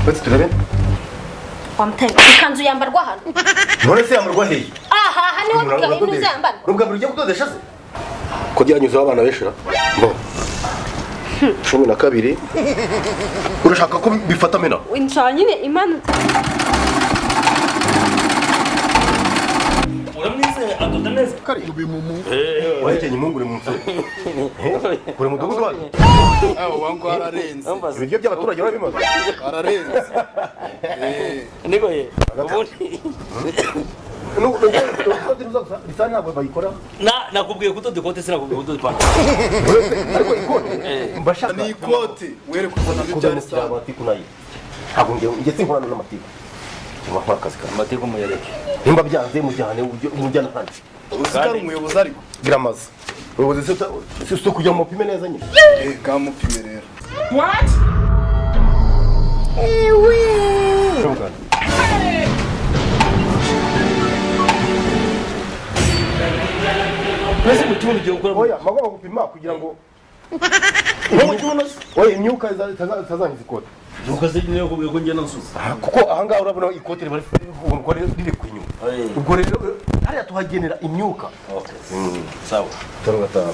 Bati turebe. Wamuteye ikanzu yambarwa hano. None se yamurwa hehe? Aha, hano ibintu byambarwa. Nubwo buryo kudodesha se? Ko byanyuze abana beshira. Bo. 12. Urashaka ko bifata mena? Inshanya nyine imana. Uramwize adoda neza. Kari ubimumu. Wahekenye impungure mu nzu. Kure mudugudu waje. Wangu ararenze. Ibiryo by'abaturage barabimaze. Ararenze. Niko ye. Ubundi Bisa ntabwo bayikora. nakubwiye kudoda ikote sinakubwiye kudoda ipantaro. Ariko ikone. Mbashaka Ni ikote. Were kuzana ibyo byari kuzana amatiku nayo. Ntabwo njye sinkorana n'amatiku. Cyangwa nkora akazi kawe. Amateko muyareke. Nimba byanze mujyane umujyana handi. Uzikari umuyobozi ariko. Biramaze. Ubuyobozi si kujya mu mupime neza nyine. Kamupime rero. What? Mbese mu cyumba ugiye gukora Oya, magomba gupima kugira ngo mu cyumba oya imyuka itazangiza ikote. ukaze niyo kubwiye ko njye nasusa. Kuko ahangaha urabona ikote riri ku inyuma. Ubwo rero hariya tuhagenera imyuka. Okay. Sawa. Toro gatanu.